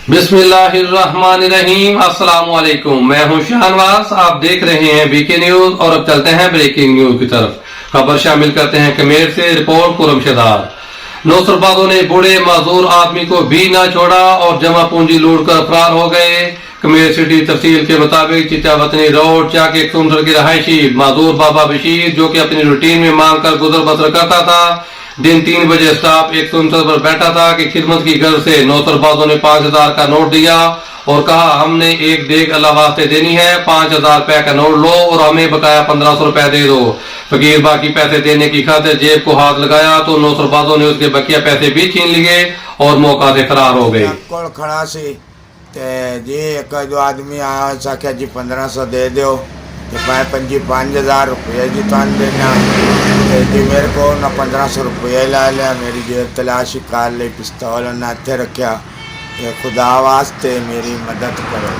बिस्मिल्लाहिर्रहमानिर्रहीम। अस्सलाम वालेकुम। मैं हूं शाहनवाज, आप देख रहे हैं बीके न्यूज। और अब चलते हैं ब्रेकिंग न्यूज की तरफ। खबर शामिल करते हैं कमेर से। रिपोर्ट कुरमशदार। नौसरबाजों ने बूढ़े माजूर आदमी को भी न छोड़ा और जमा पूंजी लूट कर फरार हो गए। कमेर सिटी तहसील के मुताबिक चिटावतनी रोड चाक 169 की रहायशी माजूर बाबा बशीर, जो कि अपनी रूटीन में मांग कर गुजर बसर करता था, दिन 3 बजे स्टाफ 169 पर बैठा था कि खिदमत की गर्ज से नौसरबाजों ने 5000 का नोट दिया और कहा हमने एक देग अल्लाह वास्ते देनी है, 5000 रुपए का नोट लो और हमें बकाया 1500 रुपए दे दो। फकीर बाकी पैसे देने की खातिर जेब को हाथ लगाया तो नौसरबाजों ने उसके बकिया पैसे भी छीन लिए और मौका से फरार हो गए। खड़ा सी जी एक जो आदमी आया आख्या जी 1500 दे दो, मैं 5000 रुपये जी तुम देना जी, मेरे को ना 1500 रुपये ला लिया, मेरी जेब तलाशी कर ली, पिस्तौल उन्हें हथे रखा, खुदा वास्ते मेरी मदद करो।